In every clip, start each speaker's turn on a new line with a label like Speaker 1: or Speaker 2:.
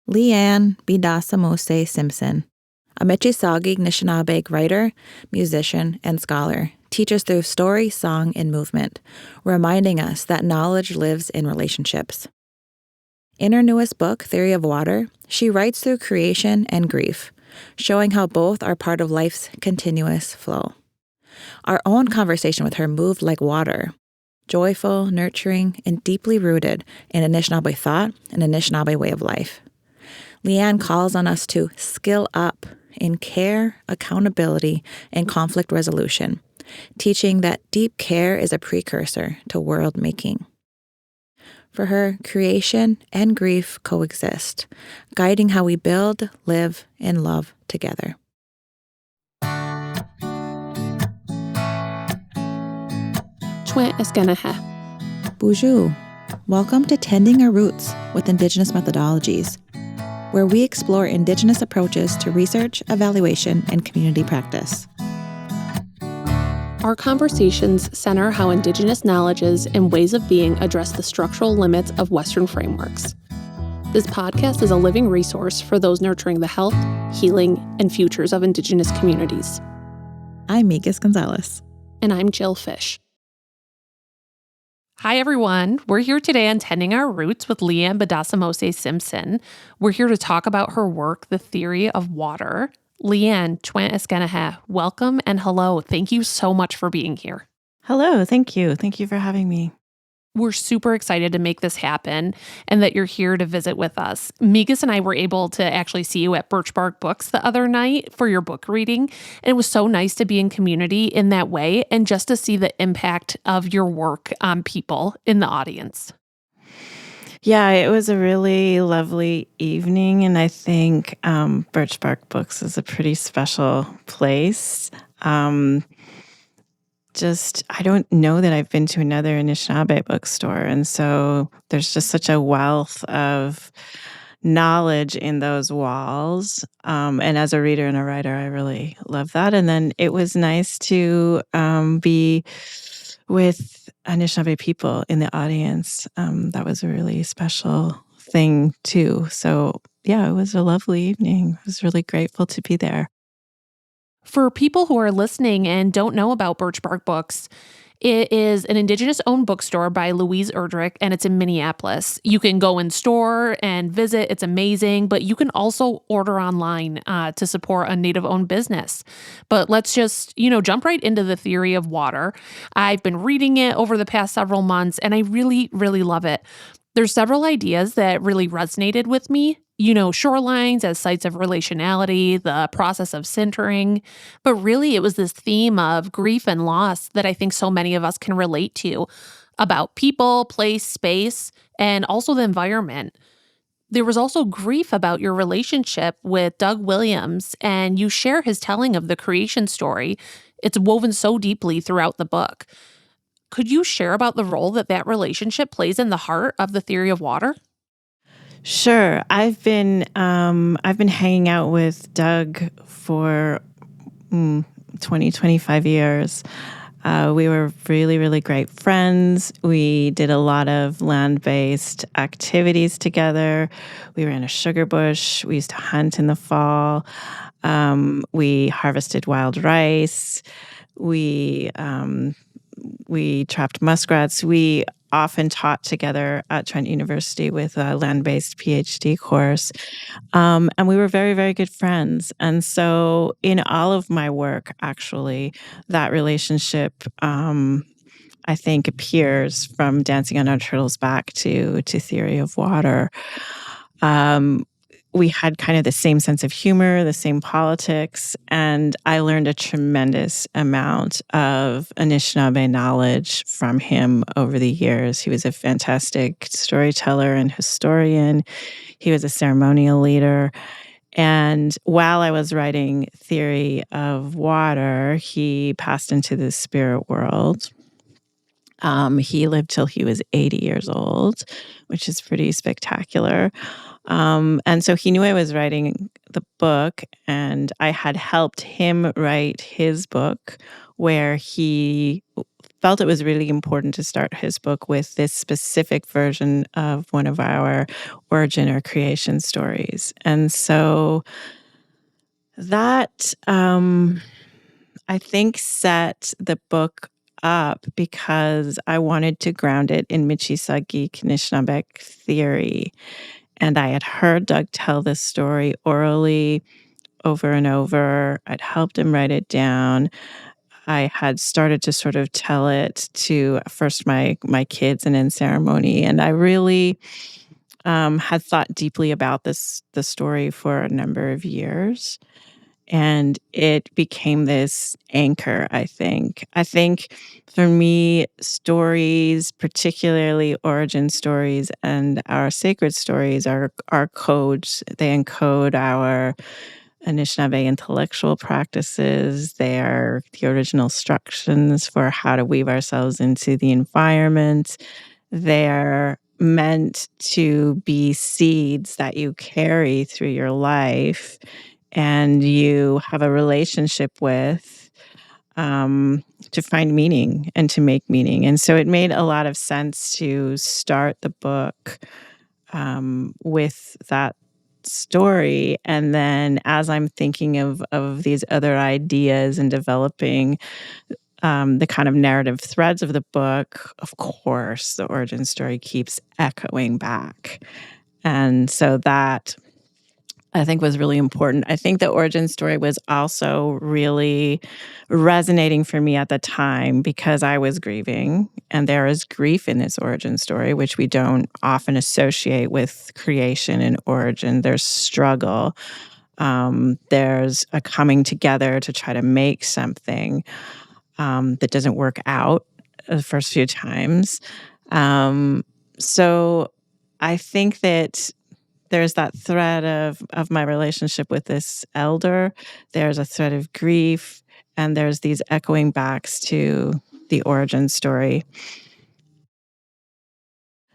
Speaker 1: Leanne Betasamosake Simpson, a Michi Saagiig Nishnaabeg writer, musician, and scholar, teaches through story, song, and movement, reminding us that knowledge lives in relationships. In her newest book, Theory of Water, she writes through creation and grief, showing how both are part of life's continuous flow. Our own conversation with her moved like water, joyful, nurturing, and deeply rooted in Anishinaabe thought and Anishinaabe way of life. Leanne calls on us to skill up in care, accountability, and conflict resolution, teaching that deep care is a precursor to world making. For her, creation and grief coexist, guiding how we build, live, and love together. Bonjour. Welcome to Tending Our Roots with Indigenous Methodologies, where we explore Indigenous approaches to research, evaluation, and community practice.
Speaker 2: Our conversations center how Indigenous knowledges and ways of being address the structural limits of Western frameworks. This podcast is a living resource for those nurturing the health, healing, and futures of Indigenous communities.
Speaker 1: I'm Michi Gonzalez.
Speaker 2: And I'm Jill Fish. Hi, everyone. We're here today on Tending Our Roots with Leanne Betasamosake Simpson. We're here to talk about her work, The Theory of Water. Leanne, welcome and hello. Thank you so much for being here.
Speaker 3: Hello, thank you. Thank you for having me.
Speaker 2: We're super excited to make this happen and that you're here to visit with us. Migas and I were able to actually see you at Birch Bark Books the other night for your book reading. And it was so nice to be in community in that way and just to see the impact of your work on people in the audience.
Speaker 3: Yeah, it was a really lovely evening, and I think Birch Bark Books is a pretty special place. I don't know that I've been to another Anishinaabe bookstore, and so there's just such a wealth of knowledge in those walls. And as a reader and a writer, I really love that. And then it was nice to be with Anishinaabe people in the audience. That was a really special thing too. So yeah, it was a lovely evening. I was really grateful to be there.
Speaker 2: For people who are listening and don't know about Birch Bark Books, it is an Indigenous-owned bookstore by Louise Erdrich, and it's in Minneapolis. You can go in store and visit. It's amazing, but you can also order online to support a Native-owned business. But let's just, jump right into The Theory of Water. I've been reading it over the past several months, and I really, really love it. There's several ideas that really resonated with me. Shorelines as sites of relationality, the process of centering. But really, it was this theme of grief and loss that I think so many of us can relate to about people, place, space, and also the environment. There was also grief about your relationship with Doug Williams, and you share his telling of the creation story. It's woven so deeply throughout the book. Could you share about the role that relationship plays in the heart of The Theory of Water?
Speaker 3: Sure. I've been hanging out with Doug for 25 years. We were really, really great friends. We did a lot of land-based activities together. We were in a sugar bush. We used to hunt in the fall. We harvested wild rice. We trapped muskrats. We often taught together at Trent University with a land-based PhD course. And we were very, very good friends. And so in all of my work, actually, that relationship, I think, appears from Dancing on Our Turtle's Back to Theory of Water. We had kind of the same sense of humor, the same politics, and I learned a tremendous amount of Anishinaabe knowledge from him over the years. He was a fantastic storyteller and historian. He was a ceremonial leader. And while I was writing Theory of Water, he passed into the spirit world. He lived till he was 80 years old, which is pretty spectacular. And so he knew I was writing the book, and I had helped him write his book where he felt it was really important to start his book with this specific version of one of our origin or creation stories. And so that, I think, set the book up because I wanted to ground it in Michi Saagiig Nishnaabeg theory. And I had heard Doug tell this story orally over and over. I'd helped him write it down. I had started to sort of tell it to first my kids and in ceremony. And I really had thought deeply about the story for a number of years. And it became this anchor, I think. I think for me, stories, particularly origin stories and our sacred stories, are codes. They encode our Anishinaabe intellectual practices. They are the original instructions for how to weave ourselves into the environment. They're meant to be seeds that you carry through your life and you have a relationship with, to find meaning and to make meaning. And so it made a lot of sense to start the book with that story. And then as I'm thinking of these other ideas and developing the kind of narrative threads of the book, of course, the origin story keeps echoing back. And so that, I think, was really important. I think the origin story was also really resonating for me at the time because I was grieving, and there is grief in this origin story, which we don't often associate with creation and origin. There's struggle. There's a coming together to try to make something that doesn't work out the first few times. So I think that there's that thread of my relationship with this elder. There's a thread of grief, and there's these echoing backs to the origin story.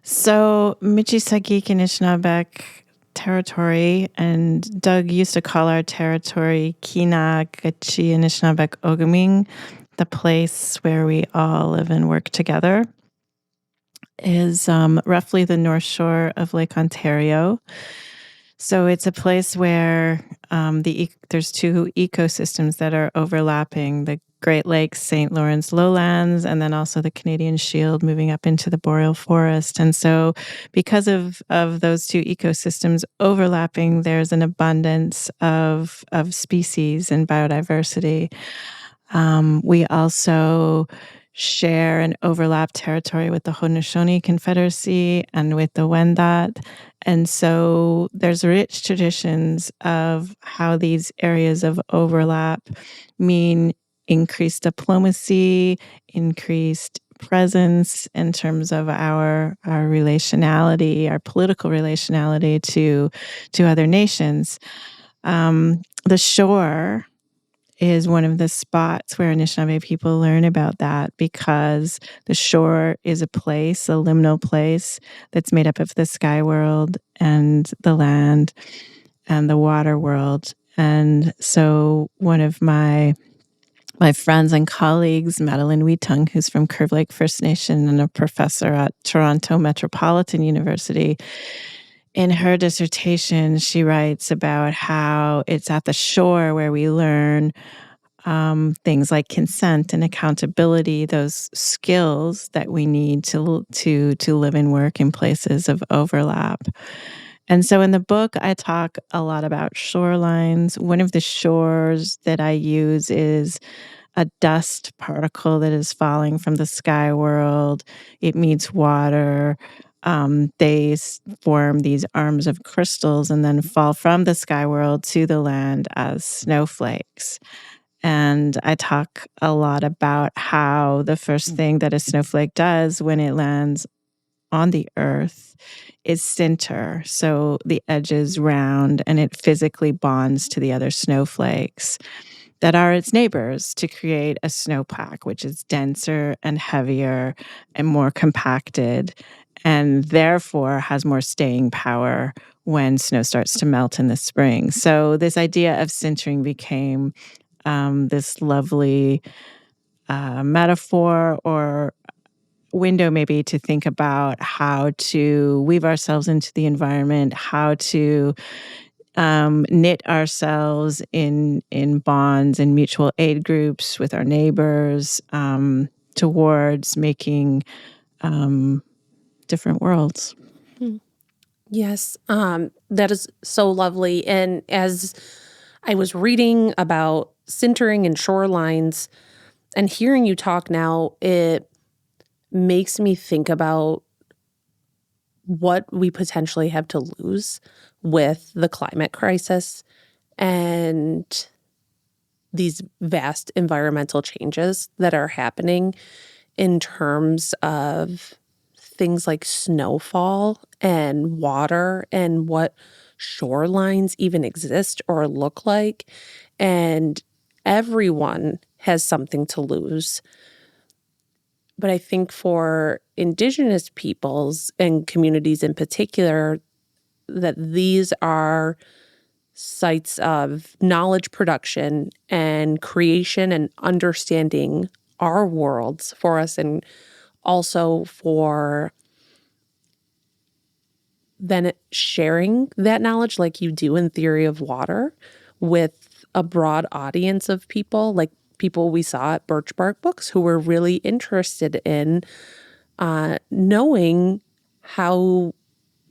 Speaker 3: So Michi Saagiig Nishnaabeg territory, and Doug used to call our territory Kina Gachi Anishinaabe Ogaming, the place where we all live and work together, is roughly the north shore of Lake Ontario. So it's a place where there's two ecosystems that are overlapping: the Great Lakes, St. Lawrence lowlands, and then also the Canadian Shield moving up into the boreal forest. And so because of those two ecosystems overlapping, there's an abundance of species and biodiversity. We also share an overlap territory with the Haudenosaunee Confederacy and with the Wendat. And so there's rich traditions of how these areas of overlap mean increased diplomacy, increased presence in terms of our relationality, our political relationality to other nations. The shore is one of the spots where Anishinaabe people learn about that, because the shore is a place, a liminal place, that's made up of the sky world and the land and the water world. And so one of my friends and colleagues, Madeline Wheatung, who's from Curve Lake First Nation and a professor at Toronto Metropolitan University, in her dissertation, she writes about how it's at the shore where we learn things like consent and accountability, those skills that we need to live and work in places of overlap. And so in the book, I talk a lot about shorelines. One of the shores that I use is a dust particle that is falling from the sky world. It meets water. They form these arms of crystals and then fall from the sky world to the land as snowflakes. And I talk a lot about how the first thing that a snowflake does when it lands on the earth is sinter. So the edge is round and it physically bonds to the other snowflakes that are its neighbors to create a snowpack, which is denser and heavier and more compacted, and therefore has more staying power when snow starts to melt in the spring. So this idea of sintering became this lovely metaphor or window maybe to think about how to weave ourselves into the environment, how to knit ourselves in bonds and mutual aid groups with our neighbors towards making different worlds.
Speaker 2: Yes, that is so lovely. And as I was reading about sintering and shorelines and hearing you talk now, it makes me think about what we potentially have to lose with the climate crisis and these vast environmental changes that are happening in terms of things like snowfall and water and what shorelines even exist or look like. And everyone has something to lose. But I think for Indigenous peoples and communities in particular, that these are sites of knowledge production and creation and understanding our worlds for us, and also for then sharing that knowledge like you do in Theory of Water with a broad audience of people, like people we saw at Birch Bark Books who were really interested in knowing how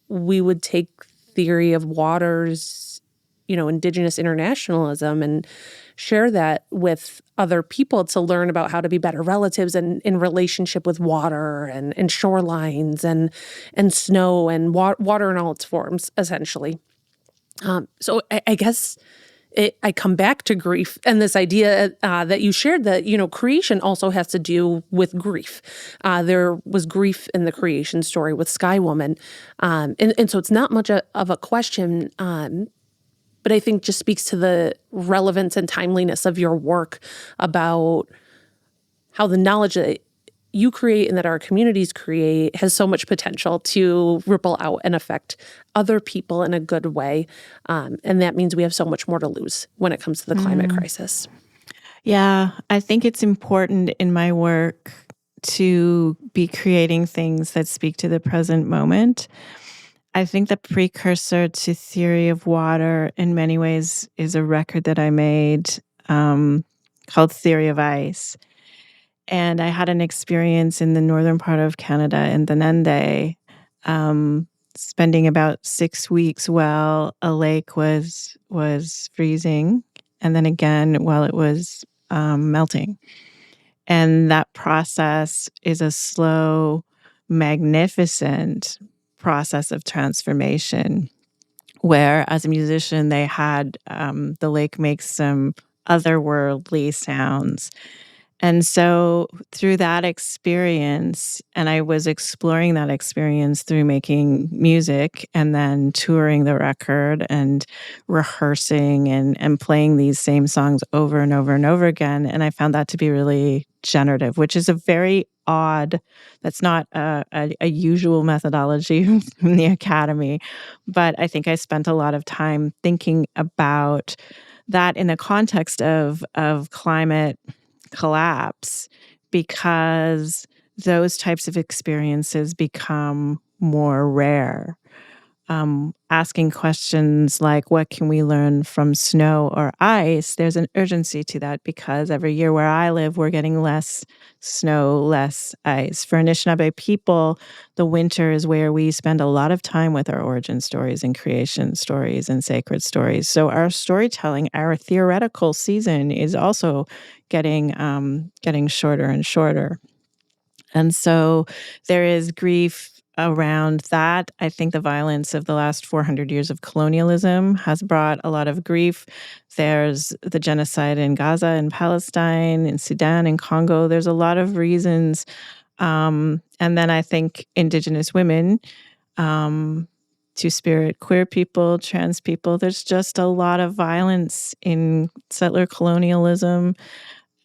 Speaker 2: we would take Theory of Water's, Indigenous internationalism and share that with other people to learn about how to be better relatives and in relationship with water and shorelines and snow and water in all its forms, essentially. So I guess I come back to grief and this idea that you shared that, creation also has to do with grief. There was grief in the creation story with Sky Woman. And so it's not much of a question, but I think just speaks to the relevance and timeliness of your work about how the knowledge that you create and that our communities create has so much potential to ripple out and affect other people in a good way. And that means we have so much more to lose when it comes to the climate crisis.
Speaker 3: Yeah, I think it's important in my work to be creating things that speak to the present moment. I think the precursor to Theory of Water in many ways is a record that I made called Theory of Ice. And I had an experience in the northern part of Canada in the Nende, spending about 6 weeks while a lake was freezing, and then again while it was melting. And that process is a slow, magnificent process of transformation, where as a musician, they had the lake make some otherworldly sounds. And so through that experience, and I was exploring that experience through making music and then touring the record and rehearsing and playing these same songs over and over and over again. And I found that to be really generative, which is a very odd, that's not a usual methodology from the academy. But I think I spent a lot of time thinking about that in the context of climate collapse, because those types of experiences become more rare. Asking questions like, what can we learn from snow or ice? There's an urgency to that because every year where I live, we're getting less snow, less ice. For Anishinaabe people, the winter is where we spend a lot of time with our origin stories and creation stories and sacred stories. So our storytelling, our theoretical season is also getting shorter and shorter. And so there is grief around that. I think the violence of the last 400 years of colonialism has brought a lot of grief. There's the genocide in Gaza and Palestine, in Sudan and Congo. There's a lot of reasons. And then I think Indigenous women, Two-Spirit queer people, trans people, there's just a lot of violence in settler colonialism.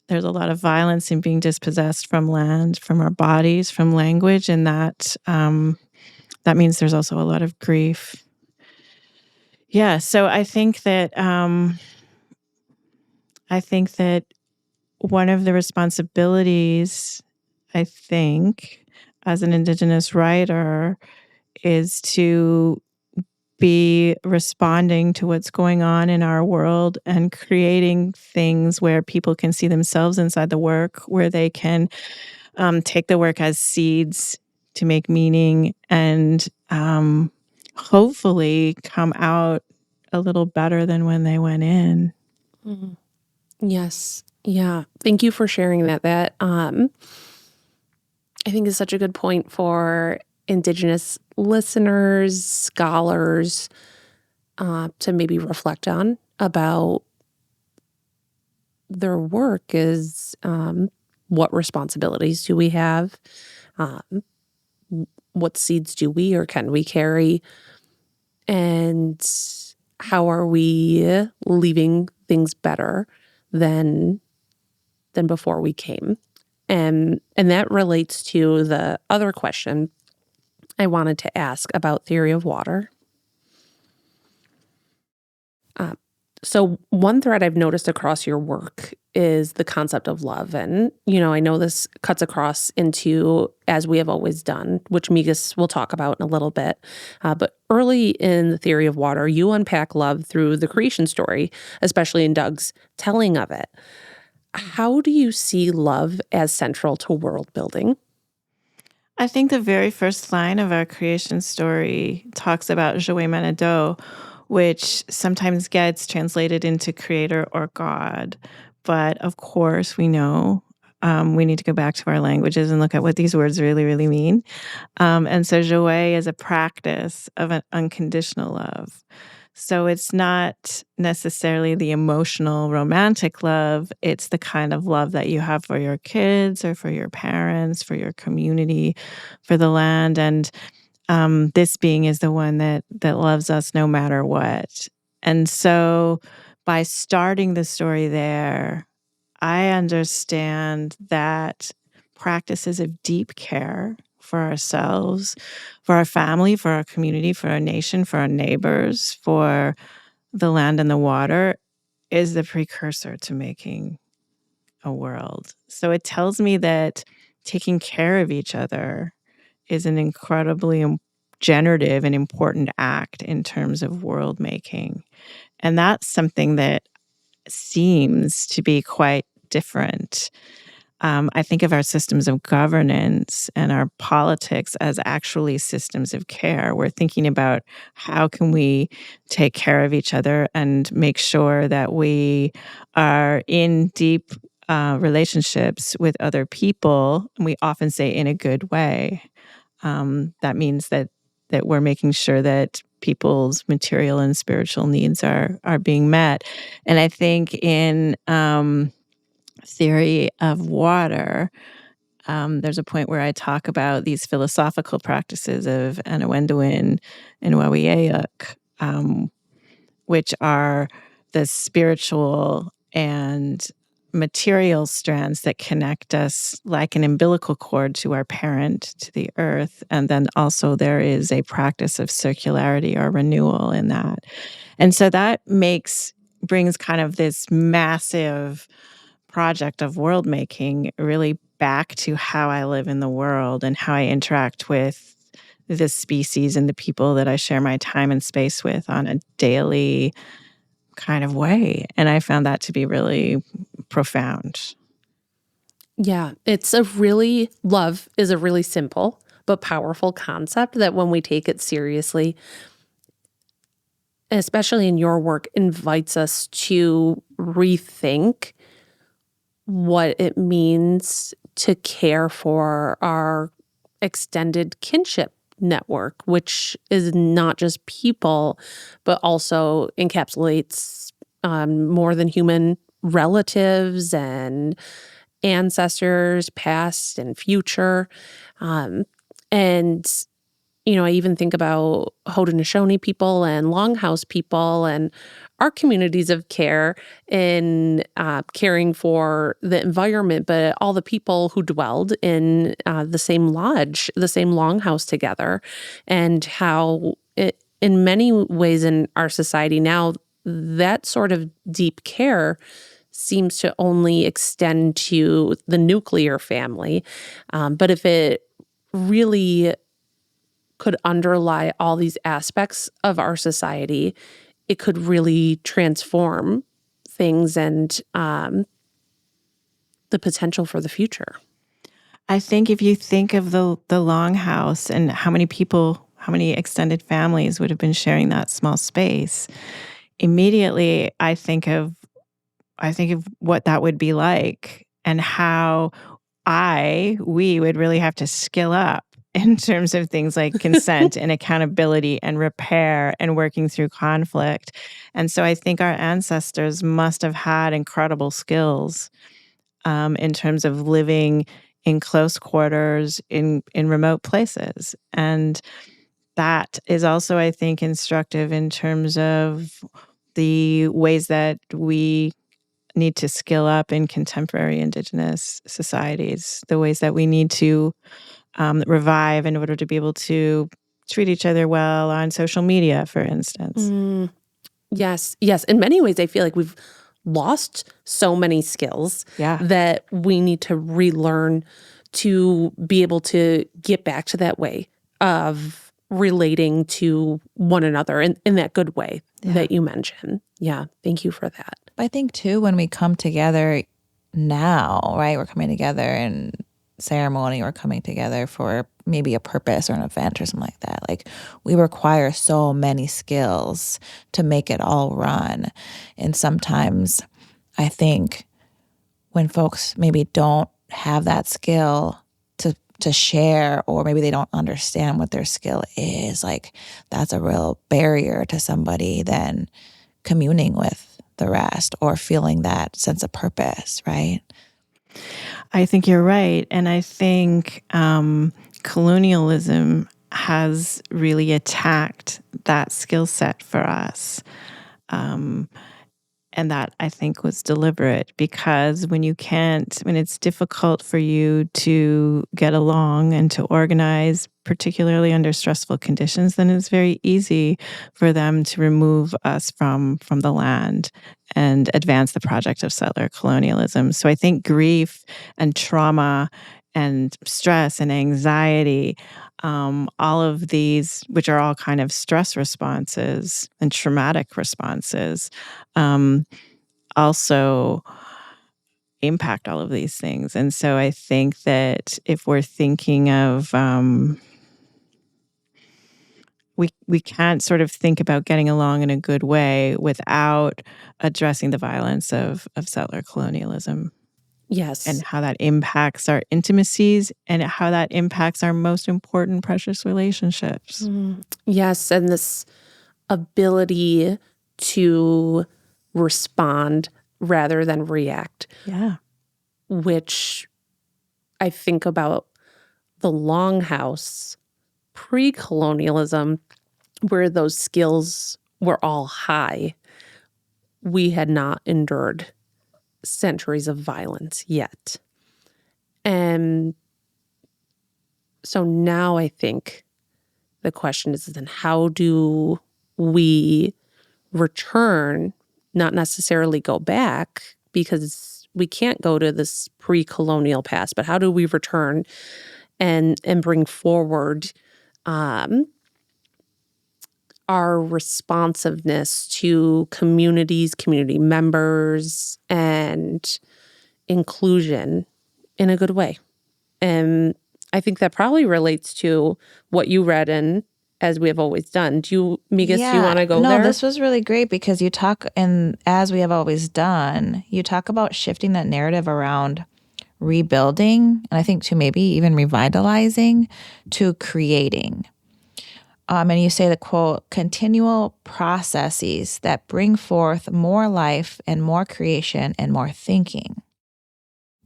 Speaker 3: There's a lot of violence in being dispossessed from land, from our bodies, from language, and that means there's also a lot of grief. Yeah, so I think that one of the responsibilities, I think, as an Indigenous writer is to be responding to what's going on in our world and creating things where people can see themselves inside the work, where they can take the work as seeds to make meaning and hopefully come out a little better than when they went in.
Speaker 2: Mhm. Yes. Yeah. Thank you for sharing that. That I think is such a good point for Indigenous listeners, scholars, to maybe reflect on about their work is what responsibilities do we have? Um, what seeds do we or can we carry? And how are we leaving things better than before we came? And that relates to the other question I wanted to ask about theory of water. So one thread I've noticed across your work is the concept of love. And, I know this cuts across into as we have always done, which Migas will talk about in a little bit. But early in the theory of water, you unpack love through the creation story, especially in Doug's telling of it. How do you see love as central to world building?
Speaker 3: I think the very first line of our creation story talks about Joey Manado, which sometimes gets translated into creator or God. But of course, we know we need to go back to our languages and look at what these words really, really mean. And so Joey is a practice of an unconditional love. So it's not necessarily the emotional, romantic love. It's the kind of love that you have for your kids or for your parents, for your community, for the land. And this being is the one that loves us no matter what. And so by starting the story there, I understand that practices of deep care for ourselves, for our family, for our community, for our nation, for our neighbors, for the land and the water is the precursor to making a world. So it tells me that taking care of each other is an incredibly generative and important act in terms of world making. And that's something that seems to be quite different. I think of our systems of governance and our politics as actually systems of care. We're thinking about how can we take care of each other and make sure that we are in deep relationships with other people. And we often say in a good way. That means that we're making sure that people's material and spiritual needs are being met. And I think in theory of water, there's a point where I talk about these philosophical practices of Anawendowin and Wawiayuk, which are the spiritual and material strands that connect us like an umbilical cord to our parent, to the earth. And then also there is a practice of circularity or renewal in that. And so that brings kind of this massive project of world making really back to how I live in the world and how I interact with the species and the people that I share my time and space with on a daily kind of way. And I found that to be really profound.
Speaker 2: Yeah, love is a really simple but powerful concept that when we take it seriously, especially in your work, invites us to rethink what it means to care for our extended kinship network, which is not just people, but also encapsulates more than human relatives and ancestors, past and future. And I even think about Haudenosaunee people and Longhouse people and our communities of care in caring for the environment, but all the people who dwelled in the same lodge, the same longhouse together, and how in many ways in our society now, that sort of deep care seems to only extend to the nuclear family. But if it really could underlie all these aspects of our society, it could really transform things and the potential for the future.
Speaker 3: I think if you think of the longhouse and how many people, how many extended families would have been sharing that small space, immediately I think of what that would be like and how we would really have to skill up in terms of things like consent and accountability and repair and working through conflict. And so I think our ancestors must have had incredible skills in terms of living in close quarters in remote places. And that is also, I think, instructive in terms of the ways that we need to skill up in contemporary Indigenous societies, the ways that we need to revive in order to be able to treat each other well on social media, for instance.
Speaker 2: Yes. In many ways, I feel like we've lost so many skills that we need to relearn to be able to get back to that way of relating to one another in that good way that you mentioned. Yeah. Thank you for that.
Speaker 1: I think too, when we come together now, right, we're coming together in ceremony, we're coming together for maybe a purpose or an event or something like that. Like, we require so many skills to make it all run. And sometimes I think when folks maybe don't have that skill to share, or maybe they don't understand what their skill is, like, that's a real barrier to somebody then communing with the rest or feeling that sense of purpose, right?
Speaker 3: I think you're right. And I think colonialism has really attacked that skill set for us. And that, I think, was deliberate, because when it's difficult for you to get along and to organize, particularly under stressful conditions, then it's very easy for them to remove us from the land and advance the project of settler colonialism. So I think grief and trauma and stress and anxiety, all of these, which are all kind of stress responses and traumatic responses, also impact all of these things. And so I think that if we're thinking of, we can't sort of think about getting along in a good way without addressing the violence of settler colonialism.
Speaker 2: Yes.
Speaker 3: And how that impacts our intimacies and how that impacts our most important, precious relationships.
Speaker 2: Yes. And this ability to respond rather than react.
Speaker 3: Yeah.
Speaker 2: Which I think about the longhouse pre-colonialism, where those skills were all high. We had not endured centuries of violence yet. And so now I think the question is then, how do we return, not necessarily go back, because we can't go to this pre-colonial past, but how do we return and bring forward our responsiveness to communities, community members, and inclusion in a good way? And I think that probably relates to what you read in As We Have Always Done. Do you, Migas, do you want to go there?
Speaker 1: No, this was really great, because you talk in As We Have Always Done, you talk about shifting that narrative around rebuilding, and I think to maybe even revitalizing, to creating. And you say the quote, continual processes that bring forth more life and more creation and more thinking.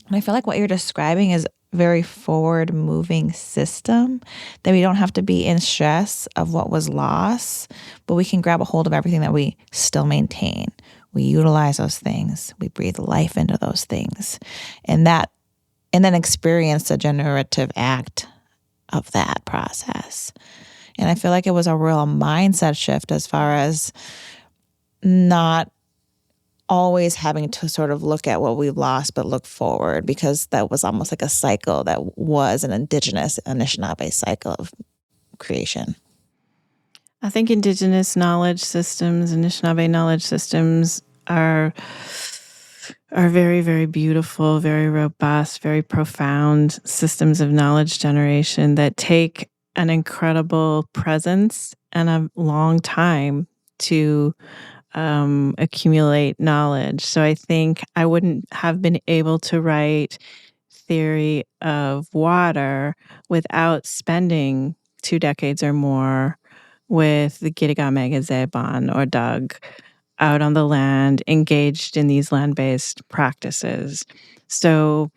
Speaker 1: And I feel like what you're describing is a very forward-moving system, that we don't have to be in stress of what was lost, but we can grab a hold of everything that we still maintain. We utilize those things. We breathe life into those things. And then experience the generative act of that process. And I feel like it was a real mindset shift as far as not always having to sort of look at what we've lost, but look forward, because that was almost like a cycle that was an indigenous Anishinaabe cycle of creation.
Speaker 3: I think indigenous knowledge systems, Anishinaabe knowledge systems are very, very beautiful, very robust, very profound systems of knowledge generation that take an incredible presence and a long time to accumulate knowledge. So I think I wouldn't have been able to write Theory of Water without spending 2 decades or more with the Girigamega Zeban or Doug out on the land, engaged in these land-based practices. So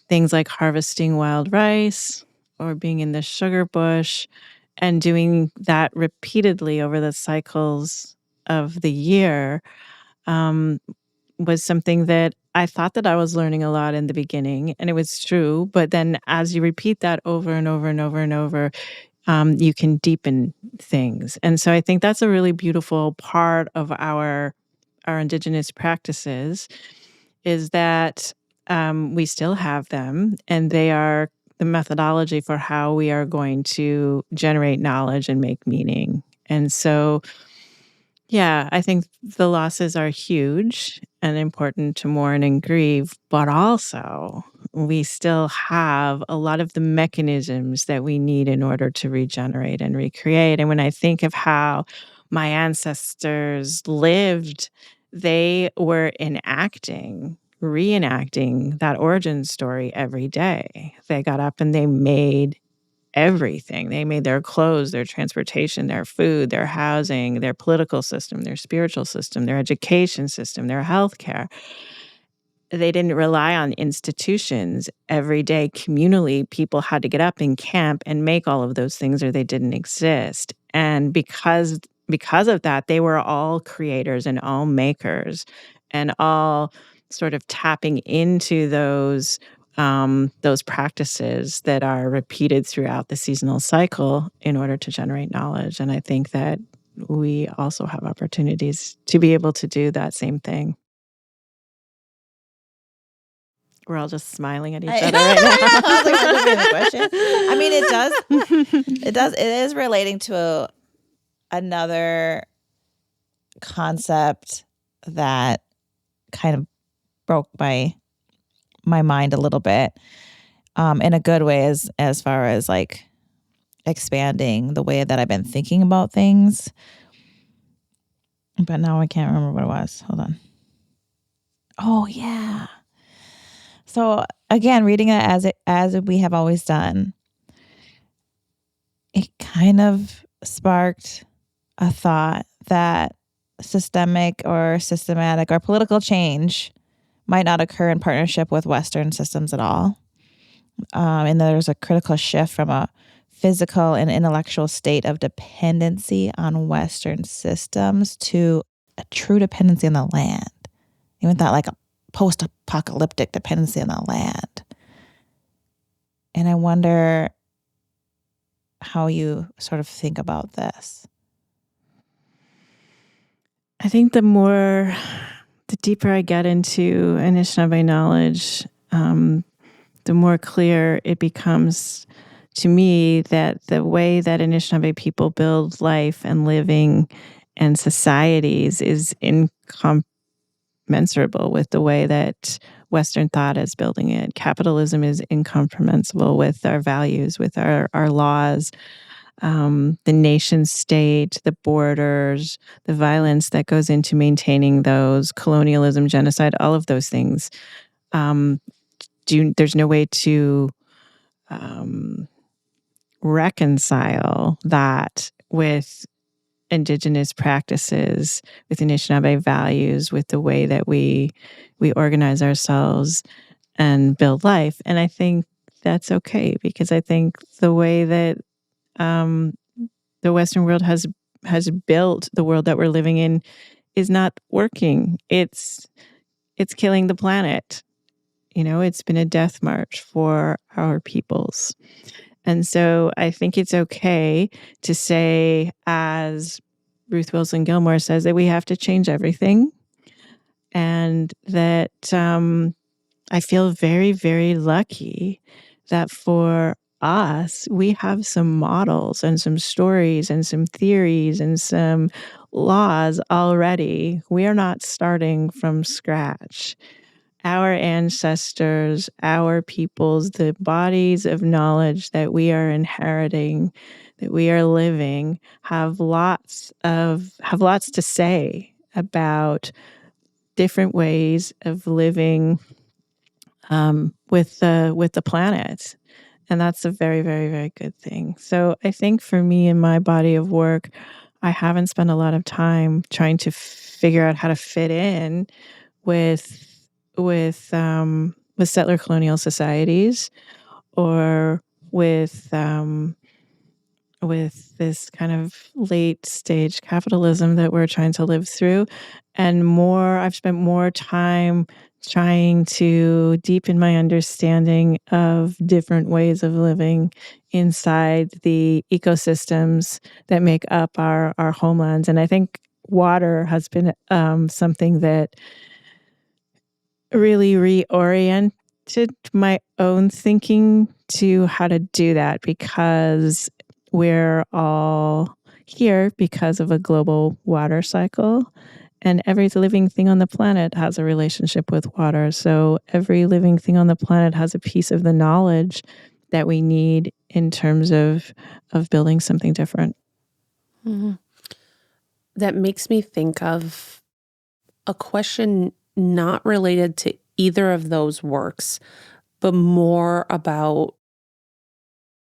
Speaker 3: things like harvesting wild rice or being in the sugar bush and doing that repeatedly over the cycles of the year was something that I thought that I was learning a lot in the beginning, and it was true. But then as you repeat that over and over and over and over, you can deepen things. And so I think that's a really beautiful part of our indigenous practices, is that we still have them, and they are the methodology for how we are going to generate knowledge and make meaning. And so, yeah, I think the losses are huge and important to mourn and grieve, but also we still have a lot of the mechanisms that we need in order to regenerate and recreate. And when I think of how my ancestors lived, they were reenacting that origin story every day. They got up and they made everything. They made their clothes, their transportation, their food, their housing, their political system, their spiritual system, their education system, their healthcare. They didn't rely on institutions. Every day, communally, people had to get up and camp and make all of those things, or they didn't exist. And because of that, they were all creators and all makers, and all sort of tapping into those practices that are repeated throughout the seasonal cycle in order to generate knowledge. And I think that we also have opportunities to be able to do that same thing. We're all just smiling at each other right now.
Speaker 1: I was like, that's a good question. I mean, it is relating to another concept that kind of broke my mind a little bit, in a good way, as far as like expanding the way that I've been thinking about things. But now I can't remember what it was. Hold on. Oh yeah. So again, reading it as we have always done, it kind of sparked a thought that systemic or systematic or political change might not occur in partnership with Western systems at all. And there's a critical shift from a physical and intellectual state of dependency on Western systems to a true dependency on the land. Even that, like a post-apocalyptic dependency on the land. And I wonder how you sort of think about this.
Speaker 3: I think the deeper I get into Anishinaabe knowledge, the more clear it becomes to me that the way that Anishinaabe people build life and living and societies is incommensurable with the way that Western thought is building it. Capitalism is incomprehensible with our values, with our laws, the nation state, the borders, the violence that goes into maintaining those, colonialism, genocide, all of those things. There's no way to reconcile that with Indigenous practices, with Anishinaabe values, with the way that we organize ourselves and build life. And I think that's okay, because I think the way that the Western world has built the world that we're living in is not working. It's killing the planet. It's been a death march for our peoples. And so I think it's okay to say, as Ruth Wilson Gilmore says, that we have to change everything. and that I feel very, very lucky that for us, we have some models and some stories and some theories and some laws already. We are not starting from scratch. Our ancestors, our peoples, the bodies of knowledge that we are inheriting, that we are living, have lots to say about different ways of living with the planet. And that's a very, very, very good thing. So I think for me in my body of work, I haven't spent a lot of time trying to figure out how to fit in with with settler colonial societies, or with this kind of late stage capitalism that we're trying to live through. And I've spent more time trying to deepen my understanding of different ways of living inside the ecosystems that make up our homelands. And I think water has been something that really reoriented my own thinking to how to do that, because we're all here because of a global water cycle, and every living thing on the planet has a relationship with water. So every living thing on the planet has a piece of the knowledge that we need in terms of building something different.
Speaker 4: Mm-hmm. That makes me think of a question not related to either of those works, but more about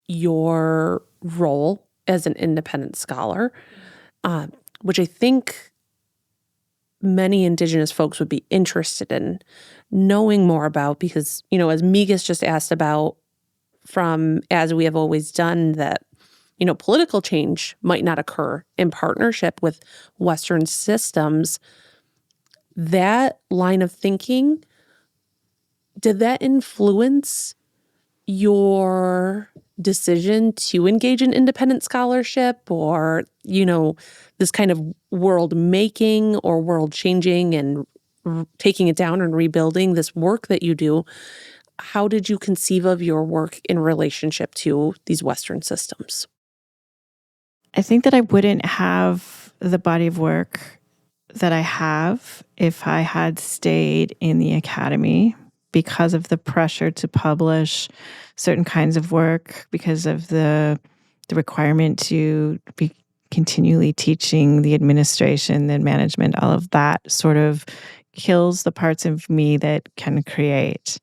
Speaker 4: your role as an independent scholar, which I think many Indigenous folks would be interested in knowing more about, because, as Migas just asked about, from As We Have Always Done, that, political change might not occur in partnership with Western systems. That line of thinking, did that influence your decision to engage in independent scholarship, or, this kind of world making or world changing and taking it down and rebuilding this work that you do? How did you conceive of your work in relationship to these Western systems?
Speaker 3: I think that I wouldn't have the body of work that I have if I had stayed in the academy, because of the pressure to publish certain kinds of work, because of the requirement to be continually teaching the administration, the management. All of that sort of kills the parts of me that can create.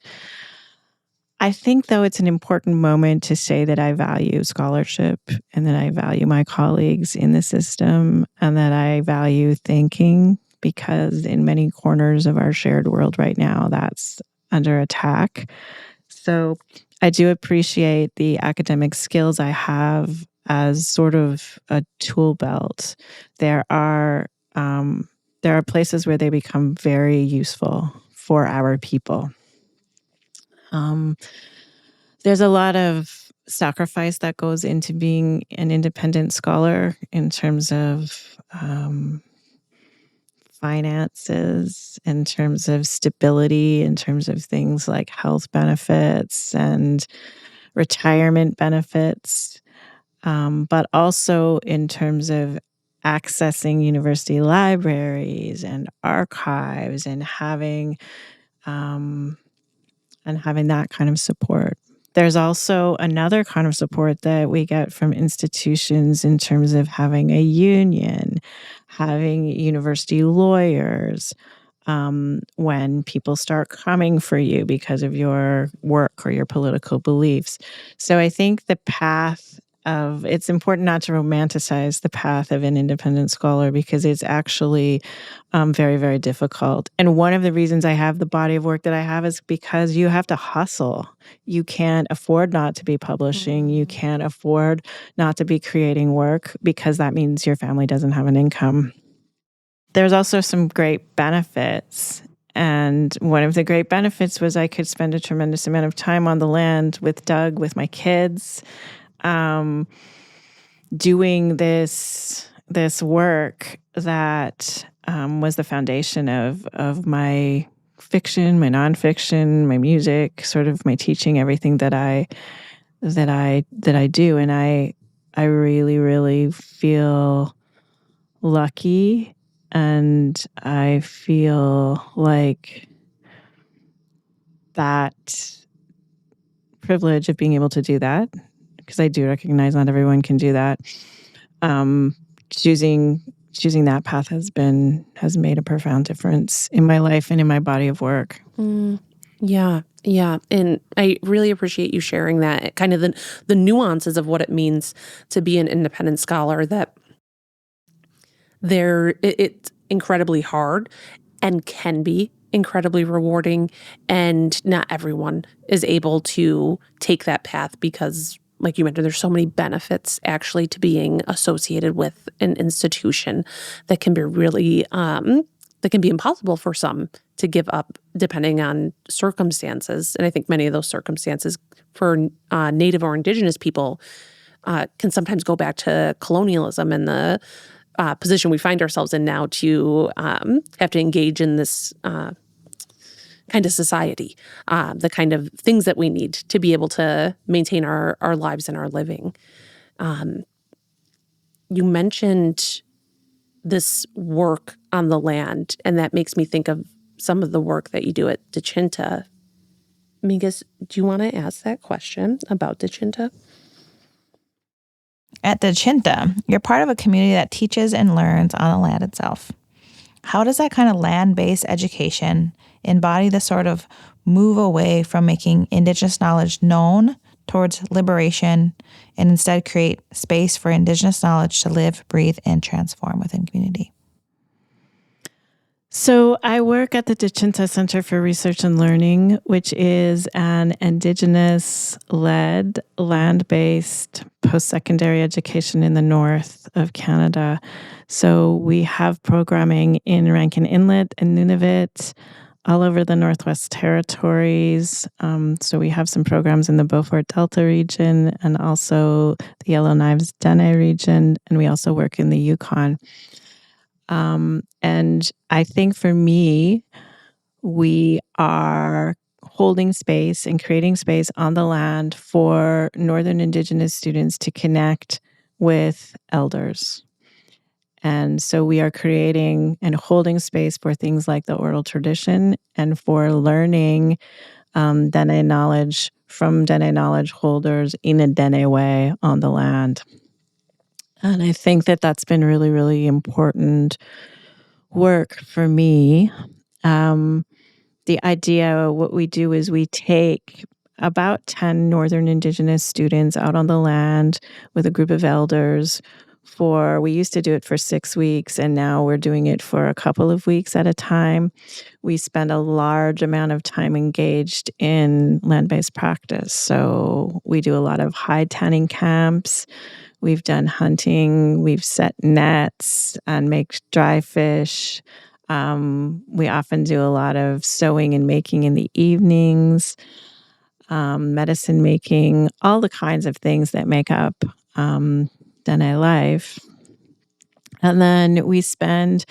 Speaker 3: I think, though, it's an important moment to say that I value scholarship, and that I value my colleagues in the system, and that I value thinking, because in many corners of our shared world right now, that's under attack. So I do appreciate the academic skills I have as sort of a tool belt. There are places where they become very useful for our people. There's a lot of sacrifice that goes into being an independent scholar in terms of finances, in terms of stability, in terms of things like health benefits and retirement benefits, but also in terms of accessing university libraries and archives, and having that kind of support. There's also another kind of support that we get from institutions in terms of having a union, having university lawyers, when people start coming for you because of your work or your political beliefs. So I think it's important not to romanticize the path of an independent scholar, because it's actually very, very difficult. And one of the reasons I have the body of work that I have is because you have to hustle. You can't afford not to be publishing. You can't afford not to be creating work, because that means your family doesn't have an income. There's also some great benefits. And one of the great benefits was I could spend a tremendous amount of time on the land with Doug, with my kids, doing this work that was the foundation of my fiction, my nonfiction, my music, sort of my teaching, everything that I do. And I really, really feel lucky, and I feel like that privilege of being able to do that, because I do recognize not everyone can do that. Choosing that path has made a profound difference in my life and in my body of work.
Speaker 4: Yeah. And I really appreciate you sharing that, kind of the nuances of what it means to be an independent scholar, that it's incredibly hard and can be incredibly rewarding. And not everyone is able to take that path because, like you mentioned, there's so many benefits actually to being associated with an institution that can be really, that can be impossible for some to give up depending on circumstances. And I think many of those circumstances for Native or Indigenous people can sometimes go back to colonialism and the position we find ourselves in now to have to engage in this kind of society, the kind of things that we need to be able to maintain our lives and our living. You mentioned this work on the land, and that makes me think of some of the work that you do at Dechinta. Migas, do you want to ask that question about Dechinta?
Speaker 1: At Dechinta, you're part of a community that teaches and learns on the land itself. How does that kind of land-based education embody the sort of move away from making Indigenous knowledge known towards liberation, and instead create space for Indigenous knowledge to live, breathe, and transform within community?
Speaker 3: So I work at the Dechinta Center for Research and Learning, which is an Indigenous-led, land-based post-secondary education in the north of Canada. So we have programming in Rankin Inlet and Nunavut, all over the Northwest Territories. So we have some programs in the Beaufort Delta region and also the Yellowknives Dene region, and we also work in the Yukon. And I think for me, we are holding space and creating space on the land for Northern Indigenous students to connect with elders. And so we are creating and holding space for things like the oral tradition and for learning Dene knowledge from Dene knowledge holders in a Dene way on the land. And I think that that's been really, really important work for me. The idea, what we do is we take about 10 Northern Indigenous students out on the land with a group of elders we used to do it for 6 weeks, and now we're doing it for a couple of weeks at a time. We spend a large amount of time engaged in land-based practice. So we do a lot of hide tanning camps. We've done hunting. We've set nets and make dry fish. We often do a lot of sewing and making in the evenings, medicine making, all the kinds of things that make up Dene life. And then we spend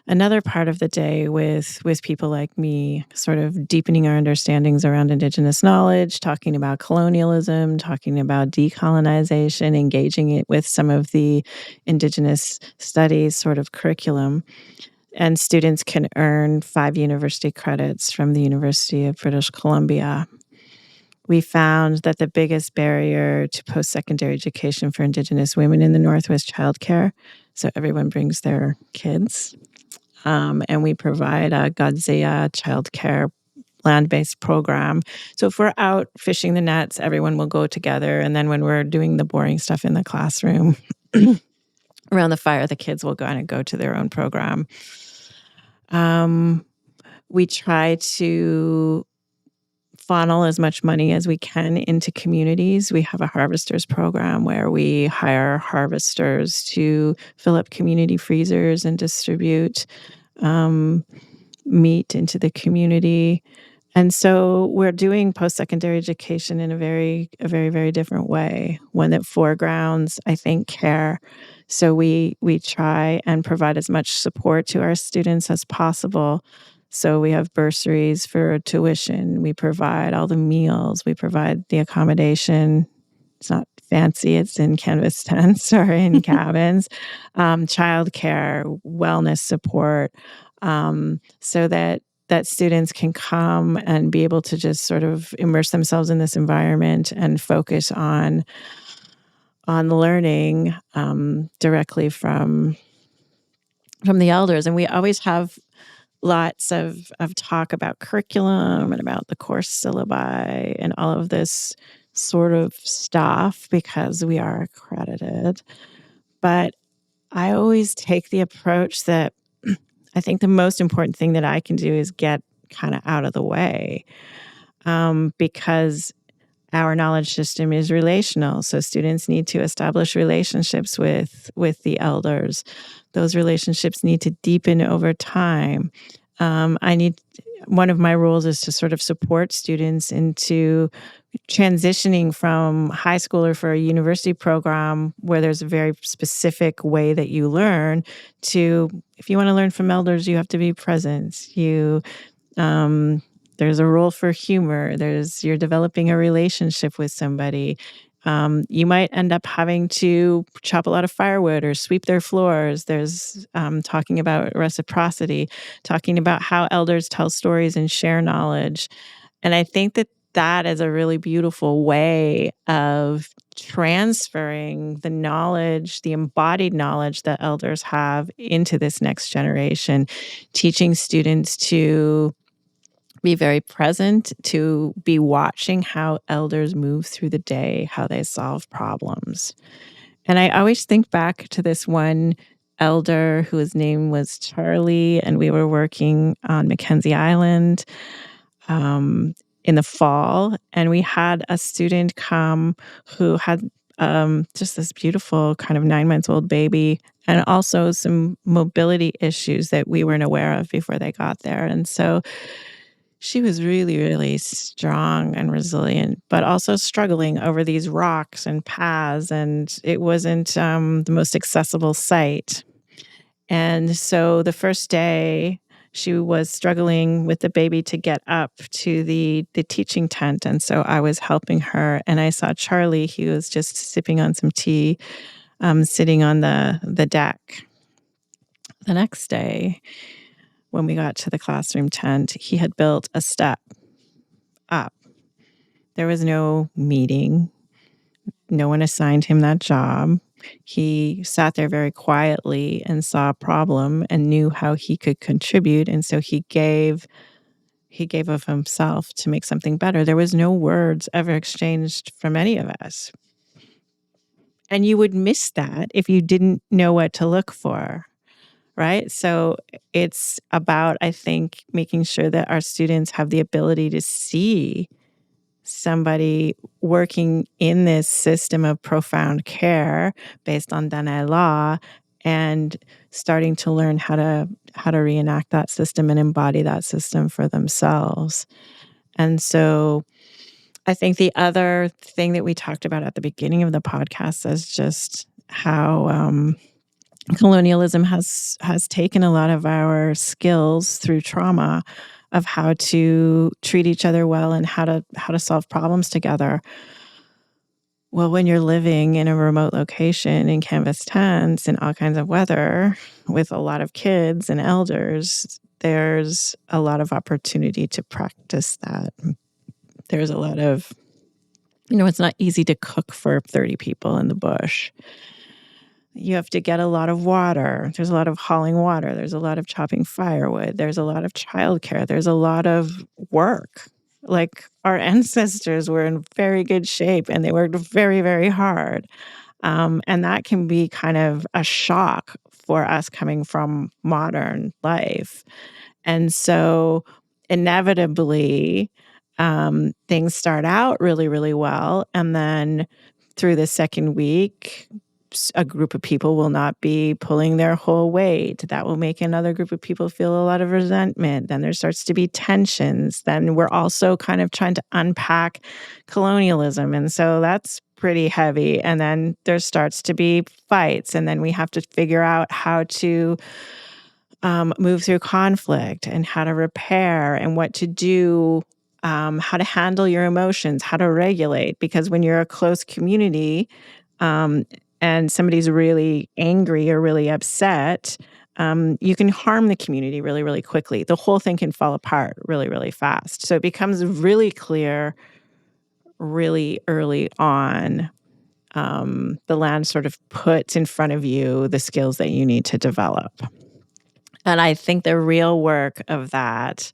Speaker 3: another part of the day with people like me, sort of deepening our understandings around Indigenous knowledge, talking about colonialism, talking about decolonization, engaging it with some of the Indigenous studies sort of curriculum. And students can earn 5 university credits from the University of British Columbia. We found that the biggest barrier to post-secondary education for Indigenous women in the North was childcare. So everyone brings their kids. And we provide a Gadzia childcare land-based program. So if we're out fishing the nets, everyone will go together. And then when we're doing the boring stuff in the classroom, around the fire, the kids will kind of go to their own program. We try to funnel as much money as we can into communities. We have a harvesters program where we hire harvesters to fill up community freezers and distribute meat into the community. And so we're doing post-secondary education in a very, very different way, one that foregrounds, I think, care. So we try and provide as much support to our students as possible. So we have bursaries for tuition. We provide all the meals. We provide the accommodation. It's not fancy. It's in canvas tents or in cabins. Childcare, wellness support, so that students can come and be able to just sort of immerse themselves in this environment and focus on learning directly from the elders. And we always have lots of talk about curriculum and about the course syllabi and all of this sort of stuff because we are accredited. But I always take the approach that I think the most important thing that I can do is get kind of out of the way, because our knowledge system is relational. So students need to establish relationships with the elders. Those relationships need to deepen over time. One of my roles is to sort of support students into transitioning from high school or for a university program where there's a very specific way that you learn to, if you want to learn from elders, you have to be present. There's a role for humor. You're developing a relationship with somebody. You might end up having to chop a lot of firewood or sweep their floors. There's talking about reciprocity, talking about how elders tell stories and share knowledge. And I think that is a really beautiful way of transferring the knowledge, the embodied knowledge that elders have into this next generation, teaching students to be very present, to be watching how elders move through the day, how they solve problems. And I always think back to this one elder whose name was Charlie, and we were working on Mackenzie Island in the fall, and we had a student come who had just this beautiful kind of 9-month-old baby and also some mobility issues that we weren't aware of before they got there. And so she was really, really strong and resilient, but also struggling over these rocks and paths, and it wasn't the most accessible site. And so the first day, she was struggling with the baby to get up to the teaching tent, and so I was helping her, and I saw Charlie. He was just sipping on some tea, sitting on the deck. The next day, when we got to the classroom tent, he had built a step up. There was no meeting. No one assigned him that job. He sat there very quietly and saw a problem and knew how he could contribute. And so he gave of himself to make something better. There was no words ever exchanged from any of us. And you would miss that if you didn't know what to look for. Right? So it's about, I think, making sure that our students have the ability to see somebody working in this system of profound care based on Dene law and starting to learn how to reenact that system and embody that system for themselves. And so I think the other thing that we talked about at the beginning of the podcast is just how colonialism has taken a lot of our skills through trauma of how to treat each other well and how to solve problems together. Well, when you're living in a remote location in canvas tents in all kinds of weather with a lot of kids and elders, there's a lot of opportunity to practice that. There's a lot of, it's not easy to cook for 30 people in the bush. You have to get a lot of water. There's a lot of hauling water. There's a lot of chopping firewood. There's a lot of childcare. There's a lot of work. Like our ancestors were in very good shape and they worked very, very hard. And that can be kind of a shock for us coming from modern life. And so inevitably, things start out really, really well. And then through the second week, a group of people will not be pulling their whole weight. That will make another group of people feel a lot of resentment. Then there starts to be tensions. Then we're also kind of trying to unpack colonialism. And so that's pretty heavy. And then there starts to be fights. And then we have to figure out how to move through conflict and how to repair and what to do, how to handle your emotions, how to regulate. Because when you're a close community and somebody's really angry or really upset, you can harm the community really, really quickly. The whole thing can fall apart really, really fast. So it becomes really clear really early on. The land sort of puts in front of you the skills that you need to develop. And I think the real work of that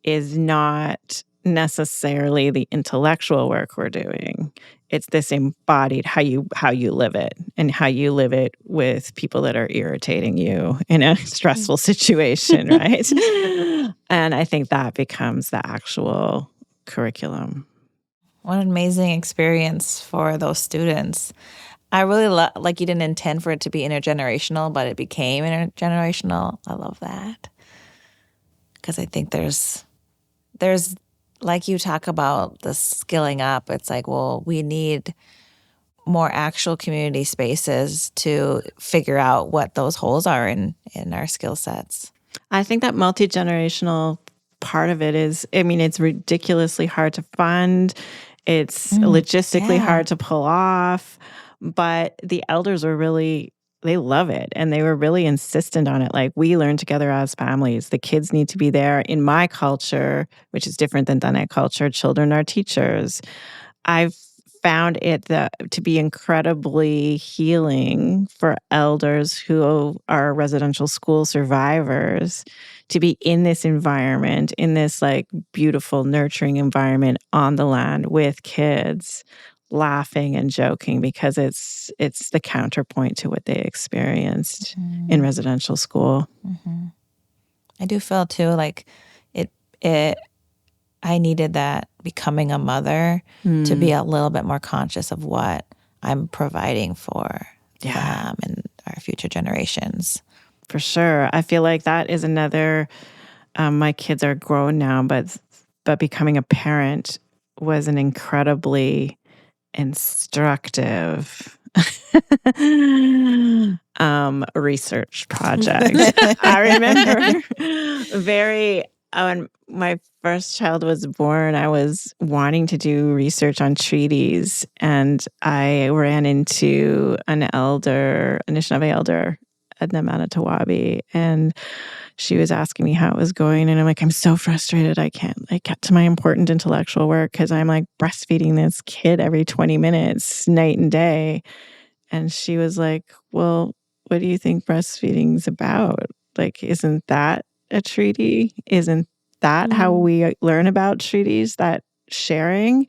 Speaker 3: is not necessarily the intellectual work we're doing. It's this embodied how you live it, and how you live it with people that are irritating you in a stressful situation, right? And I think that becomes the actual curriculum.
Speaker 1: What an amazing experience for those students. I really like you didn't intend for it to be intergenerational, but it became intergenerational. I love that. Because I think there's like you talk about the skilling up, it's like, well, we need more actual community spaces to figure out what those holes are in our skill sets.
Speaker 3: I think that multi-generational part of it is, I mean, it's ridiculously hard to fund. It's logistically hard to pull off. But the elders were really, they love it. And they were really insistent on it. Like, we learn together as families. The kids need to be there. In my culture, which is different than Dene culture, children are teachers. I've found it to be incredibly healing for elders who are residential school survivors to be in this environment, in this like beautiful, nurturing environment on the land with kids, laughing and joking, because it's the counterpoint to what they experienced in residential school.
Speaker 1: Mm-hmm. I do feel too like it. I needed that becoming a mother to be a little bit more conscious of what I'm providing for them and our future generations.
Speaker 3: For sure, I feel like that is another. My kids are grown now, but becoming a parent was an incredibly instructive research project. I remember when my first child was born, I was wanting to do research on treaties, and I ran into an Anishinaabe elder, Edna Manitowabi, and she was asking me how it was going. And I'm like, I'm so frustrated. I can't get to my important intellectual work because I'm like breastfeeding this kid every 20 minutes, night and day. And she was like, well, what do you think breastfeeding's about? Like, isn't that a treaty? Isn't that how we learn about treaties, that sharing?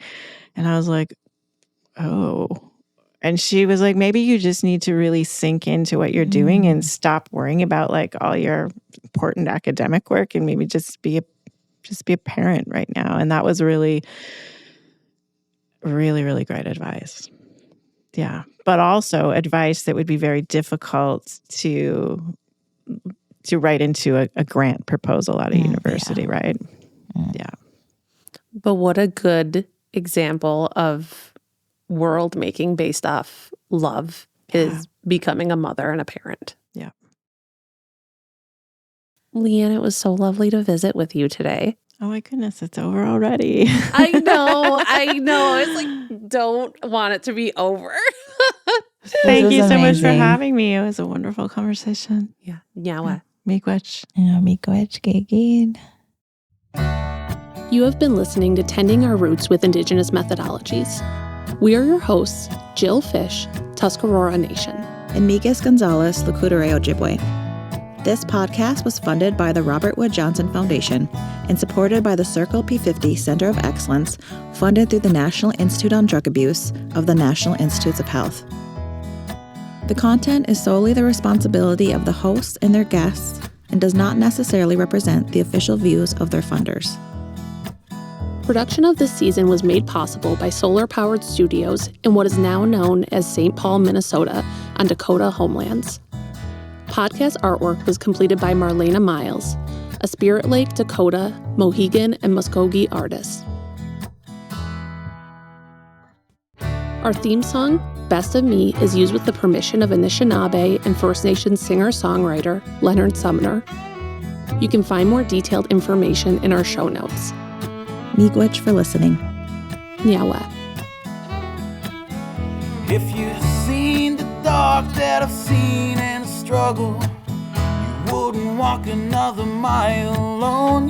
Speaker 3: And I was like, oh. And she was like, maybe you just need to really sink into what you're doing and stop worrying about like all your important academic work, and maybe just be a parent right now. And that was really, really, really great advice. Yeah. But also advice that would be very difficult to write into a grant proposal at a university, right? Yeah.
Speaker 4: But what a good example of world making based off love is becoming a mother and a parent.
Speaker 3: Yeah.
Speaker 4: Leanne, it was so lovely to visit with you today.
Speaker 3: Oh my goodness, it's over already.
Speaker 4: I know. It's like, don't want it to be over.
Speaker 3: Thank you so much for having me. It was a wonderful conversation.
Speaker 4: Yeah. Nyawa.
Speaker 3: Miigwech.
Speaker 1: Miigwech Gigid.
Speaker 2: You have been listening to Tending Our Roots with Indigenous Methodologies. We are your hosts, Jill Fish, Tuscarora Nation.
Speaker 1: And Migas Gonzalez, Lucudere Ojibwe. This podcast was funded by the Robert Wood Johnson Foundation and supported by the Circle P50 Center of Excellence, funded through the National Institute on Drug Abuse of the National Institutes of Health. The content is solely the responsibility of the hosts and their guests and does not necessarily represent the official views of their funders.
Speaker 2: Production of this season was made possible by solar-powered studios in what is now known as St. Paul, Minnesota,
Speaker 4: on Dakota homelands. Podcast artwork was completed by Marlena Miles, a Spirit Lake, Dakota, Mohegan, and Muskogee artist. Our theme song, Best of Me, is used with the permission of Anishinaabe and First Nations singer-songwriter Leonard Sumner. You can find more detailed information in our show notes.
Speaker 1: Miigwech for listening.
Speaker 4: Nyawet.
Speaker 5: If you'd seen the dark that I've seen and the struggle, you wouldn't walk another mile alone.